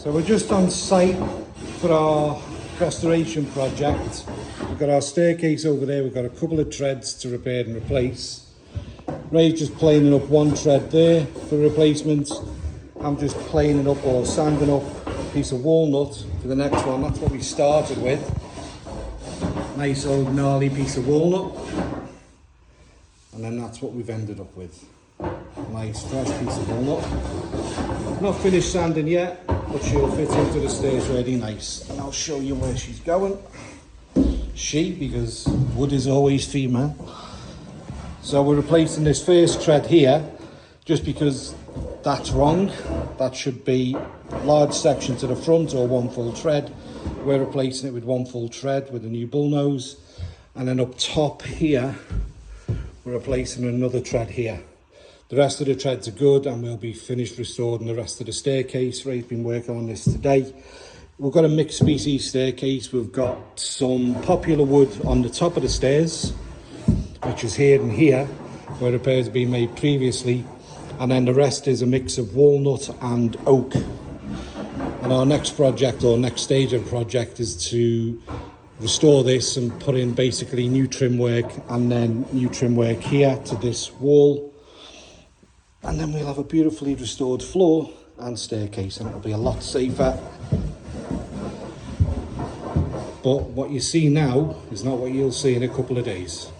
So we're just on site for our restoration project. We've got our staircase over there, we've got a couple of treads to repair and replace. Ray's just planing up one tread there for replacement. I'm just planing up or sanding up a piece of walnut for the next one. That's what we started with. Nice old gnarly piece of walnut. And then that's what we've ended up with. Nice fresh piece of walnut. Not finished sanding yet, but she'll fit into the stairs really nice. And I'll show you where she's going. Because wood is always female. So we're replacing this first tread here, just because that's wrong. That should be a large section to the front or one full tread. We're replacing it with one full tread with a new bullnose. And then up top here, we're replacing another tread here. The rest of the treads are good and we'll be finished restoring the rest of the staircase. Ray's been working on this today. We've got a mixed species staircase. We've got some popular wood on the top of the stairs, which is here and here, where repairs have been made previously. And then the rest is a mix of walnut and oak. And our next project, or next stage of the project, is to restore this and put in basically new trim work, and then new trim work here to this wall. And then we'll have a beautifully restored floor and staircase, and it'll be a lot safer. But what you see now is not what you'll see in a couple of days.